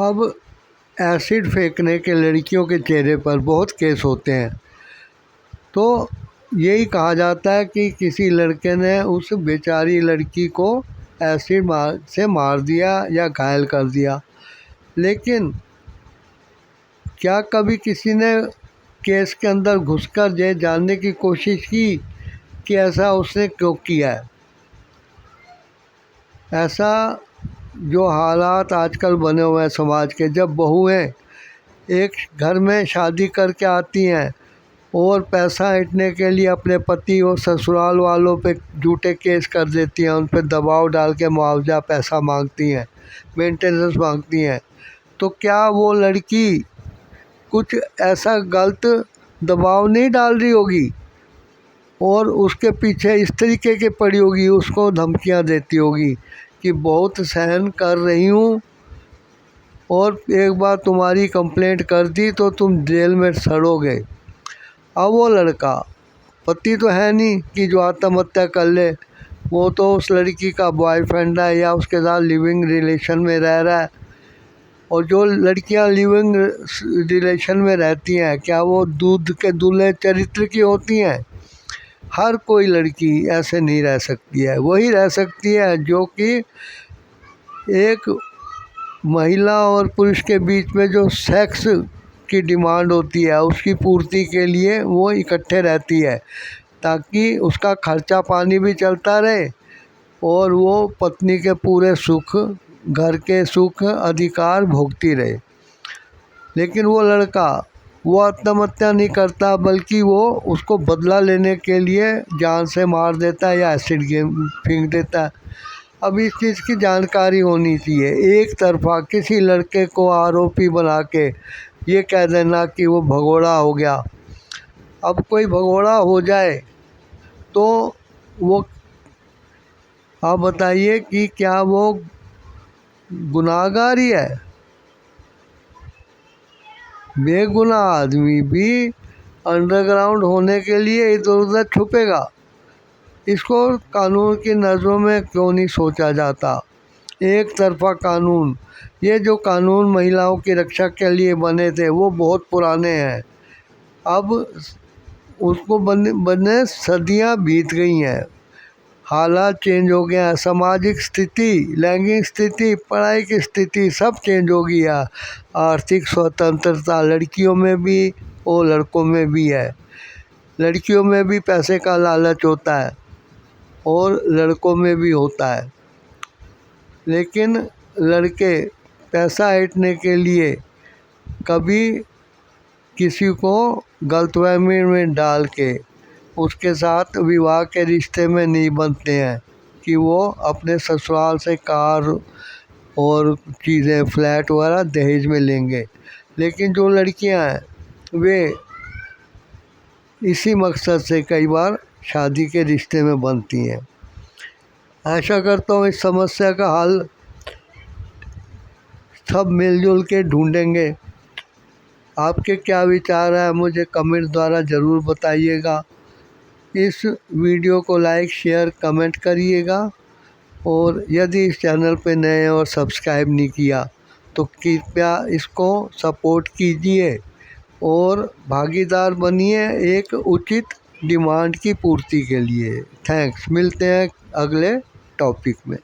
अब एसिड फेंकने के लड़कियों के चेहरे पर बहुत केस होते हैं। तो यही कहा जाता है कि किसी लड़के ने उस बेचारी लड़की को एसिड से मार दिया या घायल कर दिया। लेकिन क्या कभी किसी ने केस के अंदर घुसकर ये जानने की कोशिश की कि ऐसा उसने क्यों किया है? ऐसा जो हालात आजकल बने हुए हैं समाज के, जब बहुएं एक घर में शादी करके आती हैं और पैसा ऐंठने के लिए अपने पति और ससुराल वालों पे झूठे केस कर देती हैं, उन पर दबाव डाल के मुआवजा पैसा मांगती हैं, मेंटेनेंस मांगती हैं, तो क्या वो लड़की कुछ ऐसा गलत दबाव नहीं डाल रही होगी और उसके पीछे इस तरीके की पड़ी होगी, उसको धमकियां देती होगी कि बहुत सहन कर रही हूँ और एक बार तुम्हारी कंप्लेंट कर दी तो तुम जेल में सड़ोगे। अब वो लड़का, पति तो है नहीं कि जो आत्महत्या कर ले, वो तो उस लड़की का बॉयफ्रेंड है या उसके साथ लिविंग रिलेशन में रह रहा है। और जो लड़कियां लिविंग रिलेशन में रहती हैं, क्या वो दूध के दूल्हे चरित्र की होती हैं? हर कोई लड़की ऐसे नहीं रह सकती है। वही रह सकती है जो कि एक महिला और पुरुष के बीच में जो सेक्स की डिमांड होती है उसकी पूर्ति के लिए वो इकट्ठे रहती है, ताकि उसका खर्चा पानी भी चलता रहे और वो पत्नी के पूरे सुख, घर के सुख अधिकार भोगती रहे। लेकिन वो लड़का, वो आत्महत्या नहीं करता, बल्कि वो उसको बदला लेने के लिए जान से मार देता है या एसिड फेंक देता है। अब इस चीज़ की जानकारी होनी चाहिए। एक तरफा किसी लड़के को आरोपी बना के ये कह देना कि वो भगोड़ा हो गया। अब कोई भगोड़ा हो जाए तो वो, आप बताइए कि क्या वो गुनाहगार ही है? बेगुनाह आदमी भी अंडरग्राउंड होने के लिए इधर उधर छुपेगा। इसको कानून की नज़रों में क्यों नहीं सोचा जाता? एक तरफा कानून, ये जो कानून महिलाओं की रक्षा के लिए बने थे वो बहुत पुराने हैं। अब उसको बने सदियां बीत गई हैं, हालात चेंज हो गया है, सामाजिक स्थिति, लैंगिक स्थिति, पढ़ाई की स्थिति सब चेंज हो गई है। आर्थिक स्वतंत्रता लड़कियों में भी और लड़कों में भी है। लड़कियों में भी पैसे का लालच होता है और लड़कों में भी होता है। लेकिन लड़के पैसा ऐंठने के लिए कभी किसी को गलतफहमी में डाल के उसके साथ विवाह के रिश्ते में नहीं बनते हैं कि वो अपने ससुराल से कार और चीज़ें, फ्लैट वगैरह दहेज में लेंगे। लेकिन जो लड़कियां हैं वे इसी मकसद से कई बार शादी के रिश्ते में बनती हैं। आशा करता हूँ इस समस्या का हल सब मिलजुल के ढूंढेंगे। आपके क्या विचार है मुझे कमेंट द्वारा ज़रूर बताइएगा। इस वीडियो को लाइक, शेयर, कमेंट करिएगा और यदि इस चैनल पे नए और सब्सक्राइब नहीं किया तो कृपया इसको सपोर्ट कीजिए और भागीदार बनिए एक उचित डिमांड की पूर्ति के लिए। थैंक्स। मिलते हैं अगले टॉपिक में।